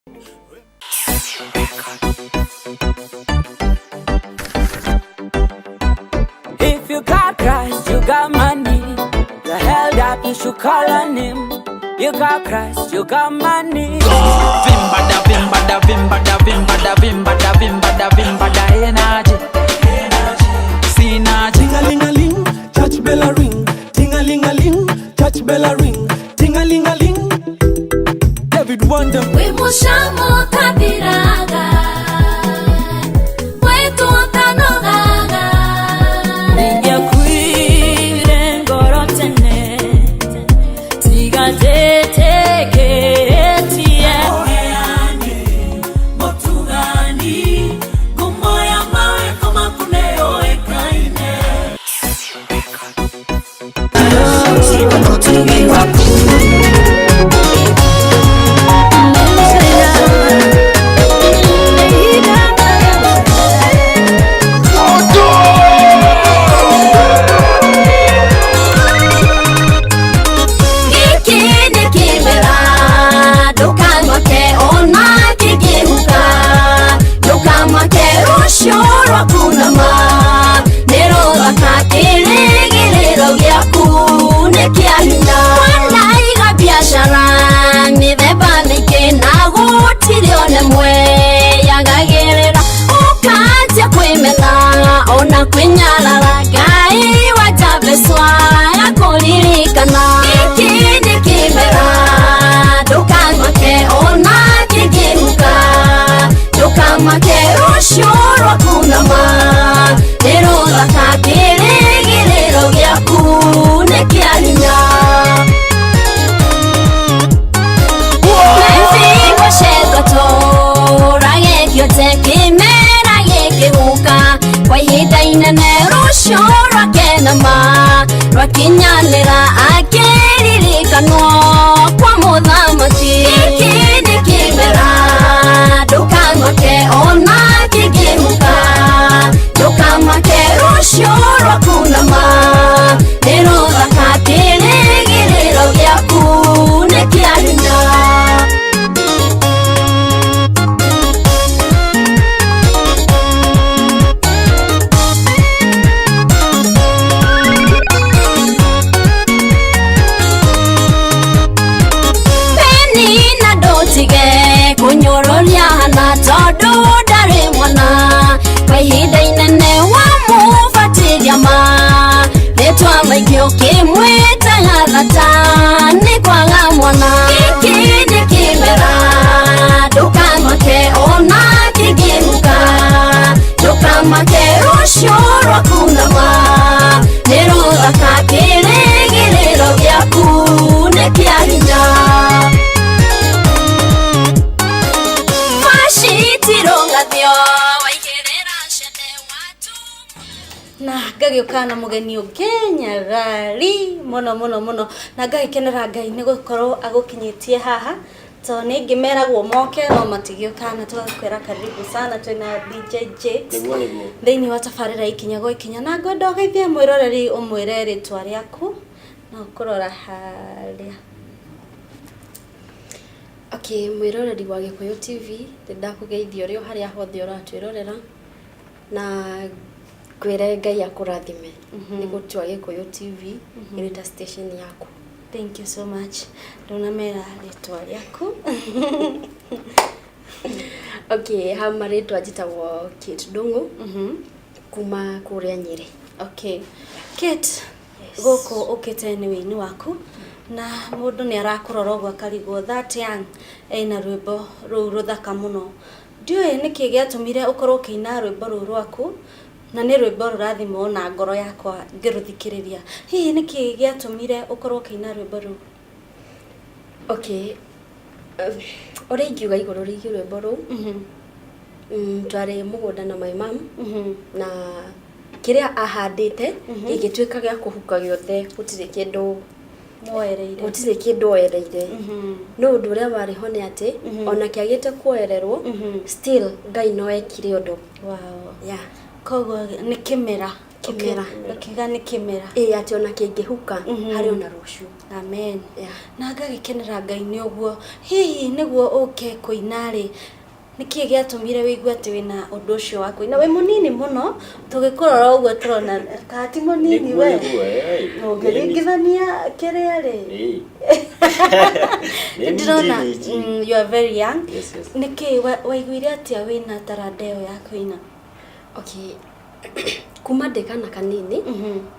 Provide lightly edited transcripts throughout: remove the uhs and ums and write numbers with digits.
If you got Christ, you got money. The hell that you should call on him. You got Christ, you got money. Vimbada, vimbada, vimbada, vimbada, vimbada, vimbada, vimbada, energy. Synergy. Ting-a-ling-a-ling, touch bell a ring. Ting-a-ling-a-ling, touch bell a ring. Ting-a-ling-a-ling, David Wonder. We mushamo kabiraga. Wetu otanogaga. Ya kuire ngorotene. Tiga tete keretie. Oheane, motugani. Kumoya mawe koma kuneo ekaine. Tugi waku. Shoro kunama nero bakatele gelero yaku nekialina wala iga biashara ni debane ke nagutirione mwe yagagerera ukaje kwemena ona kwenyala gai watabeswa yakolirikana ikindi kimera dukanwake ona kigimuka dukamake shoro kunama nero lakakere gerero gyaku nekialina Mezi washegato rage kyote kimera yekehuka kwa hida inanero shoro kenama rakinyalera akeririkano kwa mudhamaki ikindi kimera dukamake ona kigimuka dukamake rushoro kunama nero lakakere gerero gyaku nekialina Penny na dotige kunyororia hana todo dare mwana kwa hida inene wa mufatiria ma letwa maikio kimweta ngalata ni kwa ngamwana ikini kimera dukamake ona kigimuka dukamake rushoro kunama nero lakakere gerero gyaku nekialina na gagĩũka mũgeni Kenya rari mũno na ngagĩkenera Ngai nĩ gũkorwo agũkinyĩtie haha to nĩ ngĩmeragwo moke no matigĩũka na tũgakwĩra karibu sana twĩna DJ Jakes thĩinĩ wa tabarĩra ikinya gwa ikinya na ngwenda ũgeithie mwĩroreri ũmwĩre rĩtwa rĩaku na ũkũrora harĩa. Okay, mwĩroreri wa Gĩkũyũ TV ndakũgeithia ũrĩa harĩa hothe ũratwĩrorera na kwĩre Ngai akũrathime nĩ gũtua Gĩkũyũ TV ĩrĩ ta station yaku. Thank you so much. Ndonamera rĩtwa rĩaku. Okay, hama rĩtwa njĩtagwo Kate Ndung'u kuma kũrĩa Nyĩrĩ. Okay. Kate, gũkũ ũkĩte nĩ wĩini waku na mũndũ nĩ arakũrora ũguo akarigwo that young ena rwĩmbo rũu rũthaka mũno. Ndiũĩ nĩkĩ gĩatũmire ũkorwo ũkĩina rwĩmbo rũu rwaku na nĩ rwĩmbo rũrathimwo na ngoro yakwa ngĩrũthikĩrĩria. Hihi nĩkĩ gĩatũmire ũkorwo ũkĩina rwĩmbo rũu? Okay. Ũrĩa ingiuga igũrũ rĩgiĩ rwĩmbo rũu twarĩ mũgũnda na my mom na kĩrĩa ahandĩte gĩgĩtuĩka gĩa kũhuka gĩothe gũtirĩ kĩndũ mwoereire. Gũtirĩ kĩndũ oereire. No ũndũ ũrĩa warĩ ho nĩ atĩ ona kĩagĩte kuoererwo still Ngai no ekire ũndũ. Wow. Yeah. Koguo nĩ kĩmera kimera akiuga nĩ kĩmera ati ona kĩngĩhuka harĩ ona rũciũ. Amen. Na ngagĩkenera Ngai nĩ ũguo. Hihi nĩguo ũke kũina rĩ, nĩkĩ gĩatũmire wĩigue atĩ wĩna ũndũ ũcio wa kũina? Wĩ mũnini mũno, tũgĩkũrora ũguo tũrona kati mũnini we. Ũngĩringithania kĩrĩa rĩ. Ndĩrona you are very young. Nĩkĩ waiguire atĩa wĩna taranda ĩyo ya kũina? Okay. Kuma ndĩkana kanini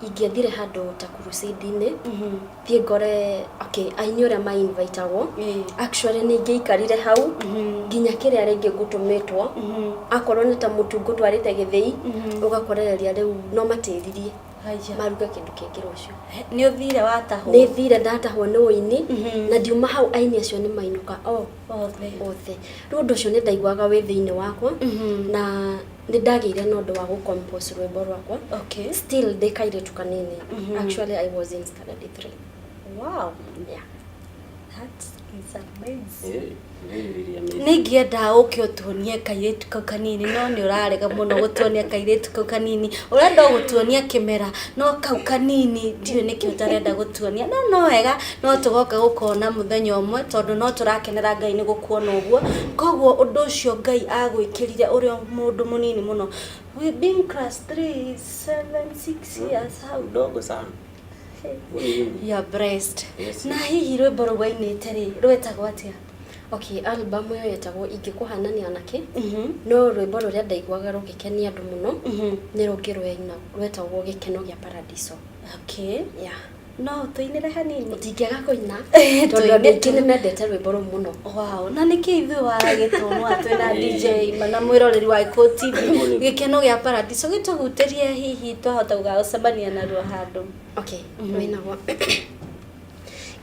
ingĩathire handũ ta crusade-inĩ thiĩ ngore aini ũrĩa ma-invitagwo actually nĩ ingĩikarire hau nginya kĩrĩa rĩngĩ ngũtũmĩtwo akorwo nĩ ta mũtu ngũtwarĩte gĩthĩi ũgakorereria rĩu no matĩririe maruga kĩndũ kĩngĩ rũciũ. Nĩ ũthire watahwo? Nĩ thire ndatahwo nĩ ũini na ndiuma hau aini acio nĩ mainũka othe. Rĩu ũndũ ũcio nĩ ndaiguaga wĩ thĩinĩ wakwa na nĩ ndagĩire na ũndũ wa gũcompose rwĩmbo rwakwa. Okay. Still ndĩkairĩtu kanini. Actually I was in standard 3. Wow. Yeah. That is amazing. Nĩngĩenda ũke ũtuonie kairĩtu kau kanini, no nĩ ũrarega mũno gũtuonia kairĩtu kau kanini. Ũrenda gũtuonia kĩmera, no kau kanini ndiũ nĩkĩ ũtarenda gũtuonia. No wega, no tũgoka gũkona mũthenya ũmwe tondũ no tũrakenera Ngai nĩ gũkuona ũguo. Koguo ũndũ ũcio Ngai agwĩkĩrire ũrĩa mũndũ mũnini mũno. We've been class 3, 7, 6 years. How Dogo sana. You are blessed. Na hihi rwĩmbo rũgwainĩte rĩ, rwetagwo atĩa? Okay, album ĩyo yetagwo ingĩkũhanania nake. No rwĩmbo rũrĩa ndaiguaga rũgĩkenia andũ mũno nĩ rũngĩ rwetagwo gĩkeno gĩa paradiso. Okay. Yeah. No tũinĩre hanini. Ndingĩaga kũina tondũ andũ aingĩ nĩ mendete rwĩmbo rũu mũno. Wow, na nĩkĩ ithuĩ wagĩtũnwo twĩna DJ na mwĩroreri wa Iko TV gĩkeno gĩa paradiso gĩtũhutĩrie hihi twahota gũcemania naruo handũ. Okay, wĩnagwo.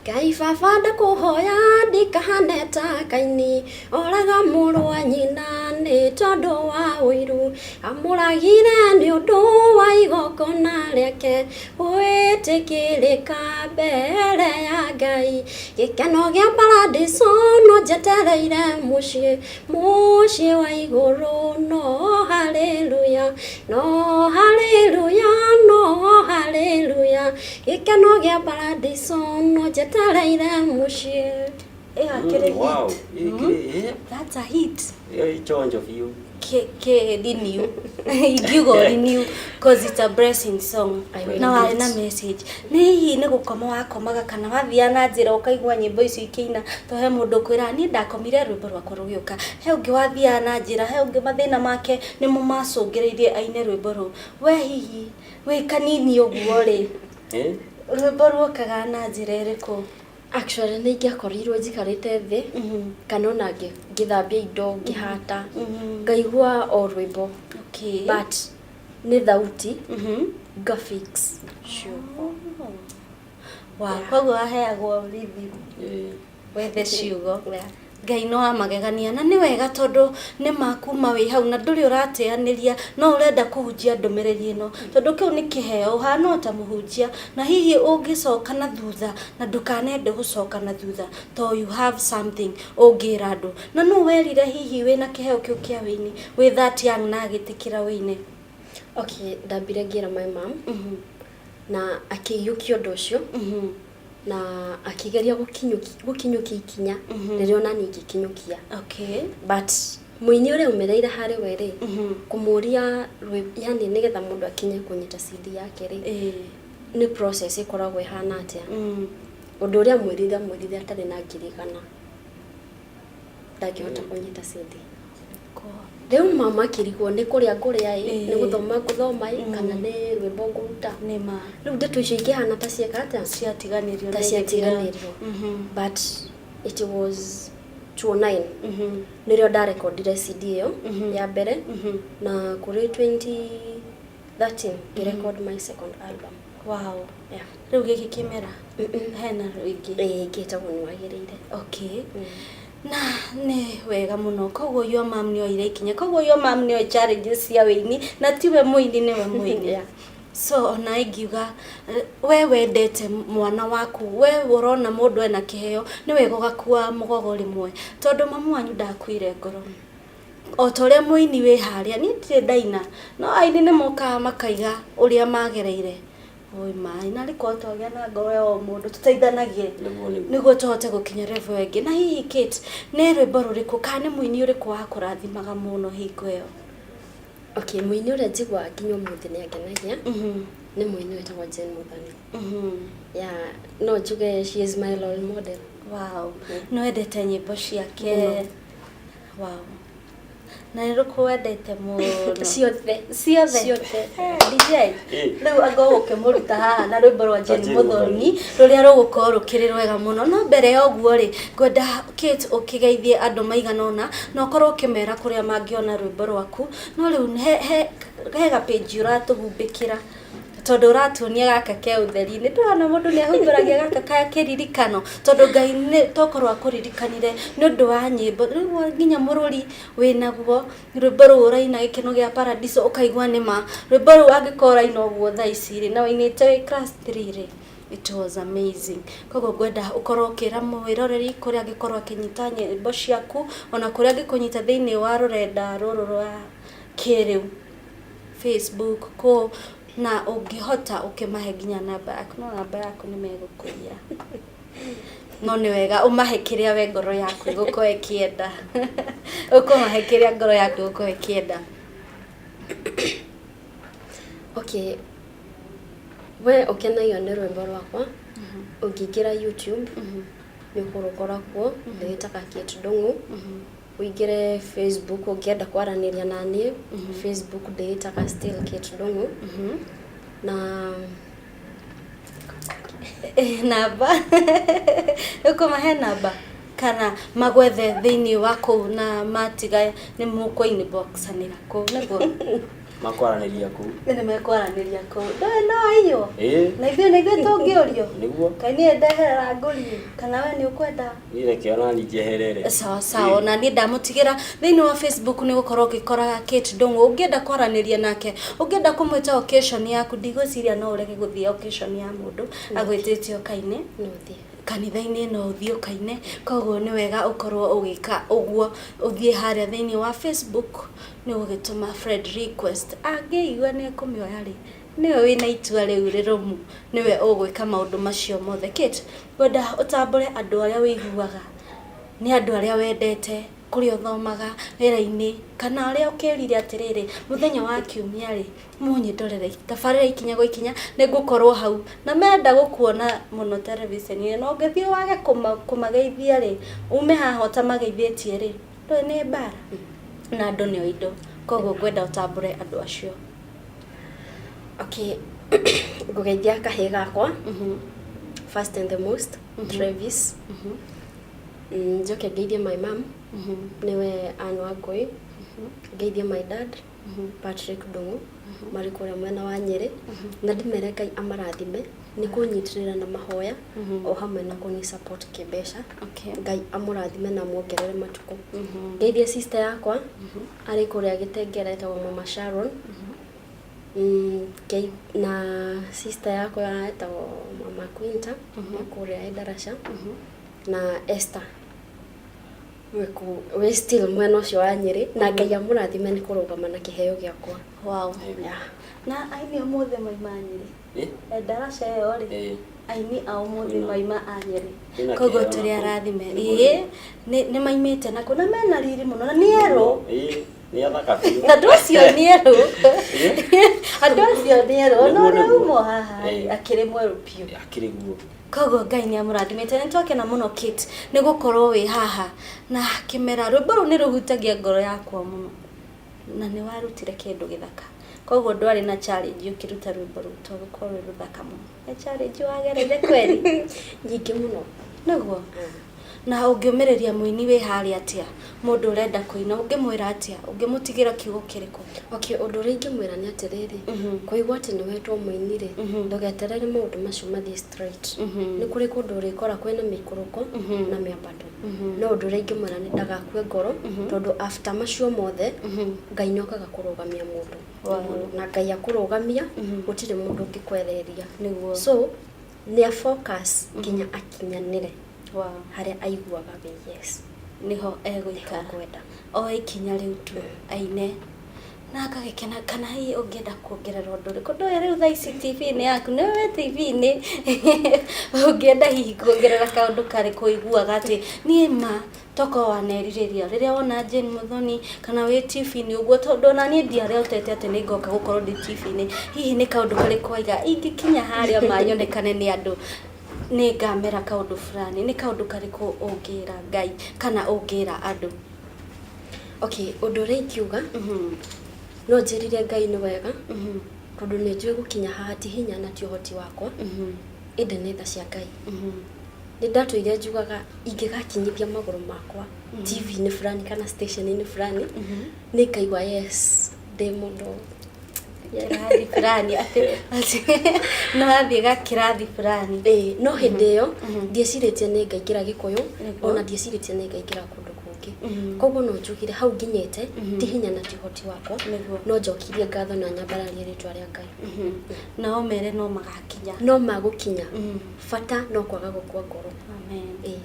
Ngai baba ndakũhoya ndikahane ta Kaini oraga mũrũ wa nyina nĩ tondũ wa ũiru amũragire nĩ ũndũ wa igongona rĩake gwĩtĩkĩrĩka mbere ya Ngai gĩkeno gĩa paradiso no njetereire mũciĩ wa igũrũ no haleluya no haleluya no haleluya gĩkeno gĩa paradiso no njetereire mũciĩ. Wow. That's a hit. Chonjo for you. Didn't you go renew because it's a blessing song. Now I na message. Nĩ gũkoma wakomaga kana wathia na njĩra ũkaigua nyĩmbo icio ikĩina to he mũndũ kwĩra niĩ ndakomire rwĩmbo rwakwa rũgĩũka. He ũngĩ wathia na njĩra, he ũngĩ mathĩna make nĩmo macũngĩrĩirie aine rwĩmbo rũu. We hihi wĩ kanini ũguo rĩ. Rwĩmbo rũkaga na njĩra ĩrĩkũ? Actually nĩ ingĩakorirwo njikarĩte thĩ kana ona ngĩthambia indo ngĩhata ngaigua o rwĩmbo. Okay. But nĩ thauti ngafix. Wow, koguo aheagwo rhythm. Wethe ciugo. Ngai no amagegania na nĩ wega tondũ nĩ makuma wĩ hau na ndũrĩ ũrateanĩria no ũrenda kũhunjia ndũmĩrĩri ĩno tondũ kĩu nĩ kĩheo ũhana ta mũhunjia na hihi ũngĩcoka na thutha na ndũkanende gũcoka na thutha to you have something ũngĩra andũ na no werire hihi wĩna kĩheo kĩu kĩa wĩini wĩ that young na agĩtĩkĩra wĩine. Okay, ndambire ngĩra my mom na akĩiyũkia ũndũ ũcio na akigeria gũkinyũkia ikinya rĩrĩa ona ningĩ kinyũkia. Okay. But mũini ũrĩa umereire harĩ we rĩ kũmũria yani nĩgetha mũndũ akinye kũnyita CD yake rĩ nĩ process ĩkoragwo ĩhana atĩa. Ũndũ ũrĩa mwĩrire atarĩ na ngirigana ndangĩhota kũnyita CD. Rĩu mama akĩrigwo nĩ kũrĩa ngũrĩa nĩ gũthoma kana nĩ rwĩmbo ngũruta. Nĩma. Rĩu ndeto icio ikĩhana ta ciakata ciatiganĩrio. But it was 2009 nĩrĩo ndarekondire CD ĩyo ya mbere na kũrĩ 2013 ngĩrecord my second album. Wow. Yeah. Rĩu gĩkĩ kĩmera hena rũingĩ gĩtagwo nĩ wagĩrĩire. Okay. Na nĩ wega mũno koguo your mom nĩ oire ikinya koguo your mom nĩ oĩ challenges cia wĩini na tiwe mũini nĩwe mũini. So ona ingiuga we wendete mwana waku we ũrona mũndũ ena kĩheo nĩ wega ũgakua mũgogo rĩmwe tondũ mamu wanyu ndakuire ngoro. o ta ũrĩa mũini wĩ harĩa niĩ ndirĩ ndaina no aini nĩ mokaga makaiga ũrĩa magereire oi mai na rĩko twagĩa na ngoro ya o mũndũ tũteithanagie nĩguo tũhote gũkinya level ĩngĩ na hihi Kate nĩ rwĩmbo rũrĩkũ kana nĩ mũini ũrĩkũ wa kũrathimaga mũno hingo ĩyo okay mũini ũrĩa njiguaga nginya ũmũthĩ nĩ angenagia nĩ mũini wĩtagwo Jane Muthoni yeah no njuge she is my role model wow no endete nyĩmbo ciake wow na nĩ rũkũ wendete mũno ciothe DJ rĩu anga ũkĩmũruta haha na rwĩmbo rwa Jane Muthoni rũrĩa rũgũkorwo rũkĩrĩ rwega mũno no mbere ya ũguo rĩ ngwenda Kate ũkĩgeithie andũ maigana ũna na ũkorwo ũkĩmera kũrĩa mangĩona rwĩmbo rwaku no rĩu hega page ũratũhumbĩkĩra tondũ ũratuonia gaka ke ũtheri nĩ ndĩrona mũndũ nĩ ahumbĩragia gaka ka kĩririkano tondũ Ngai nĩ tokorwo akũririkanire nĩ ũndũ wa nyĩmbo rĩu nginya mũrũri wĩnaguo rwĩmbo rũu ũraina gĩkeno gĩa Paradiso ũkaigua nĩma rwĩmbo rũu angĩkorwo ũraina ũguo thaa ici rĩ na wainĩte wĩ class 3 rĩ it was amazing koguo ngwenda ũkorwo ũkĩra mwĩroreri kũrĩa angĩkorwo akĩnyita nyĩmbo ciaku ona kũrĩa angĩkũnyita thĩinĩ wa rũrenda rũrũ rwa kĩrĩu Facebook ko na ũngĩhota ũkĩmahe nginya namba yaku no namba yaku nĩ megũkũria no nĩ wega ũmahe kĩrĩa we ngoro yaku ĩgũkorwo ĩkĩenda ũkũmahe kĩrĩa ngoro yaku ĩgũkorwo ĩkĩenda okay we ũkenagio nĩ rwĩmbo rwakwa ũngĩingĩra YouTube nĩ ũkũrũkora kuo ndĩĩtaga Kate Ndung'u uingire Facebook ũngĩenda kwaranĩria na niĩ Facebook ndĩĩtaga still Kate Ndung'u na namba ũkũmahe namba kana magwethe thĩinĩ wa kũu na matiga nĩ mũkũ inboxanĩra kũu nĩguo makwaranĩria kũu nĩ mekwaranĩria kũu no iyo na ithuĩ tũngĩũrio nĩguo Kaĩ niĩ ndehera ngũri kana we nĩ ũkwenda niĩ reke ona njeherere sawa na niĩ ndamũtigĩra thĩinĩ wa Facebook nĩ gũkorwo ũgĩkora Kate Ndung'u ũngĩenda kwaranĩria nake ũngĩenda kũmwĩta occasion yaku ndigwĩciria no ũreke gũthiĩ occasion ya mũndũ agwĩtĩte okaine kanitha-inĩ no ũthiĩ okaine koguo nĩ wega ũkorwo ũgĩka ũguo ũthiĩ harĩa thĩinĩ wa Facebook nĩ ũgĩtũma friend request angĩigua nĩ ekũmĩoya rĩ niwe wĩna itua rĩu rĩrũmu niwe ũgwĩka maũndũ macio mothe Kate ngwenda ũtambũre andũ arĩa wĩiguaga nĩ andũ arĩa wendete kũrĩa ũthomaga wĩra-inĩ kana arĩa ũkĩrire atĩrĩrĩ mũthenya wa kiumia rĩ mũnyendorere tabarĩra ikinya gwa ikinya nĩngũkorwo hau na menda gũkuona mũno television-inĩ no ũngĩthiĩ wage kũmageithia rĩ ume haha ũtamageithĩtie rĩ ndũĩ nĩ mbara na andũ nĩo indo koguo ngwenda ũtambũre andũ acio okay ngũgeithia kahĩĩ gakwa first and the most Travis njoke ngeithie my mom niwe Anne Wangui ngeithie my dad Patrick Ndung'u marĩ kũrĩa mwena wa Nyĩrĩ na ndĩmere Ngai amarathime nĩ kũnyitirĩra na mahoya o hamwe na kũni support kĩmbeca Ngai amũrathime na muongerere matukũ ngeithie sister yakwa arĩ kũrĩa Gĩtengera etagwo Mama Sharon na sister yakwa etagwo Mama Quinta kũrĩa Endarasha na Esther we still mwena ũcio wa Nyĩrĩ na Ngai amũrathime nĩ kũrũgama na kĩheo gĩakwa wow na aini ũmũthĩ maima Nyĩrĩ Endarasha ĩyo rĩ aini a ũmũthĩ maima a Nyĩrĩ koguo tũrĩ arathime nĩ maimĩte na kuna mena riri mũno na nĩ erũ nĩ athaka biũ andũ acio nĩ erũ no rĩu haha akĩrĩ mwerũ biũ akĩrĩ guo koguo Ngai nĩ amũrathimĩte nĩ twakena mũno Kate nĩ gũkorwo wĩ haha na kĩmera rwĩmbo rũu nĩ rũhutagia ngoro yakwa mũno na nĩ warutire kĩndũ gĩthaka koguo ndwarĩ na challenge ũkĩruta rwĩmbo rũu tondũ rũkorwo rwĩ rũthaka mũno nĩ challenge wagereire kweri nyingĩ mũno nĩguo na ũngĩũmĩrĩria mũini wĩ harĩa atĩa mũndũ ũrenda kũina ũngĩmwĩra atĩa ũngĩmũtigĩra kiugo kĩrĩkũ okay ũndũ ũrĩa ingĩmwĩra nĩ atĩrĩrĩ kũigua atĩ nĩ wetwo mũini rĩ ndũgeterere maũndũ macio mathiĩ straight nĩ kũrĩ kũndũ ũrĩkora kwĩna mĩikũrũko na mĩambato no ũndũ ũrĩa ingĩmwĩra nĩ ndagakue ngoro tondũ after macio mothe Ngai nĩ okaga kũrũgamia mũndũ na Ngai akũrũgamia gũtirĩ mũndũ ũngĩkwereria nĩguo so nĩ a focus nginya akinyanĩre harĩa aiguaga yes niho egũikara kwenda o ikinya rĩu tu aine na akagĩkena kana hihi ũngĩenda kuongerera ũndũ ũrĩkũ ndoĩ rĩu thaa ici TV-inĩ yaku nĩ we TV-inĩ ũngĩenda hihi kuongerera kaũndũ karĩkũ iguaga atĩ niĩ ma toko wanerirĩria rĩrĩa wona Jane Muthoni kana wĩ TV-inĩ ũguo tondũ na niĩ ndiarehotete atĩ nĩ ngoka gũkorwo ndĩ TV-inĩ hihi nĩ kaũndũ karĩkũ aiga ingĩkinya harĩa manyonekane nĩ andũ nĩ ngamera kaũndũ fulani nĩ kaũndũ karĩkũ ũngĩra Ngai kana ũngĩra andũ okay ũndũ ũrĩa ingiuga no njĩrire Ngai nĩ wega tondũ nĩ njũĩ gũkinya haha ti hinya na ti ũhoti wakwa ĩndĩ nĩ tha cia Ngai nĩ ndatũire njugaga ingĩgakinyithia magũrũ makwa TV-inĩ fulani kana station-inĩ fulani nĩ ngaigua yes ndĩ mũndũ kĩrathi fulani atĩ no athiĩ gakĩrathi fulani no hĩndĩ ĩyo ndiecirĩtie nĩ ngaingĩra Gĩkũyũ ona ndiecirĩtie nĩ ngaingĩra kũndũ kũngĩ koguo no njugire hau nginyĩte ti hinya na ti ũhoti wakwa no njokirie ngatho na nyambararie rĩtwa rĩa Ngai nao mere no magakinya no magũkinya bata no kwaga gũkua ngoro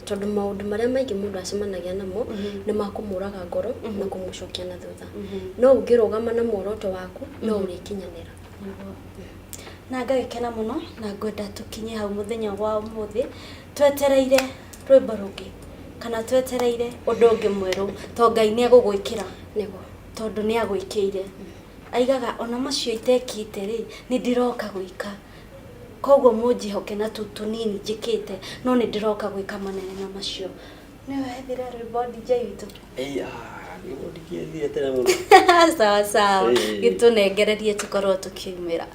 tondũ maũndũ marĩa maingĩ mũndũ acemanagia namo nĩ makũmũraga ngoro na kũmũcokia na thutha no ũngĩrũgama na muoroto waku no ũrĩkinyanĩra na ngagĩkena mũno na ngwenda tũkinye hau mũthenya wa ũmũthĩ twetereire rwĩmbo rũngĩ kana twetereire ũndũ ũngĩ mwerũ to Ngai nĩ agũgwĩkĩra nĩguo tondũ nĩ agwĩkĩire aigaga ona macio itekite rĩ nĩ ndiroka gwĩka koguo mũnjihoke na tũnini njĩkĩte no nĩ ndiroka gwĩka manene na macio nĩ wethira rwĩmbo DJ witũ nĩguo ndingĩthire tene mũno sawa sawa gĩtũnengererie tũkorwo tũkiumĩra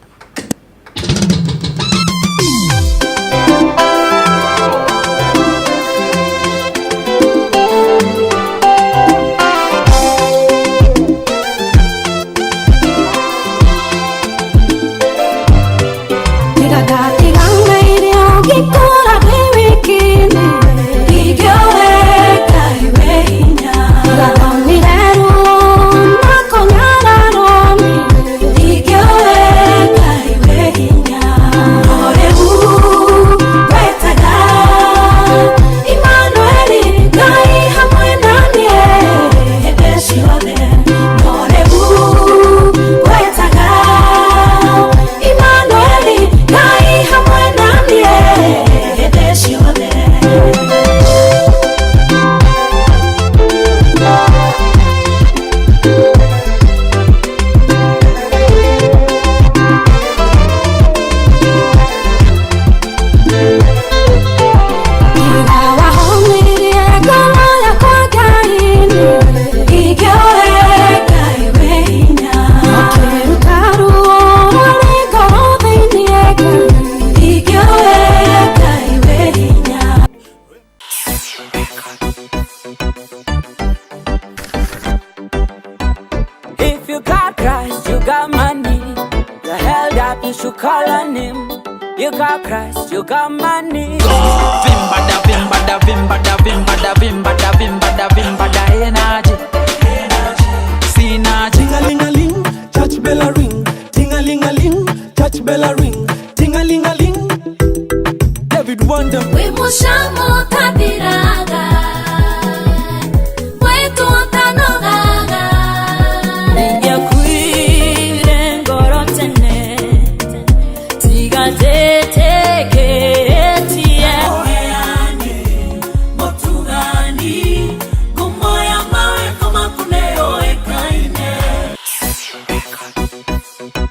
You got Christ, you got money. Vimbada, vimbada, vimbada, vimbada, vimbada, vimbada, vimbada, energy. Synergy. Ting-a-ling-a-ling, church bell a ring. Ting-a-ling-a-ling, church bell a ring. Ting-a-ling-a-ling. David Wonder. We mushamo kabiraga. Wetu otanogaga. Ya kuire ngorotene. Tiga te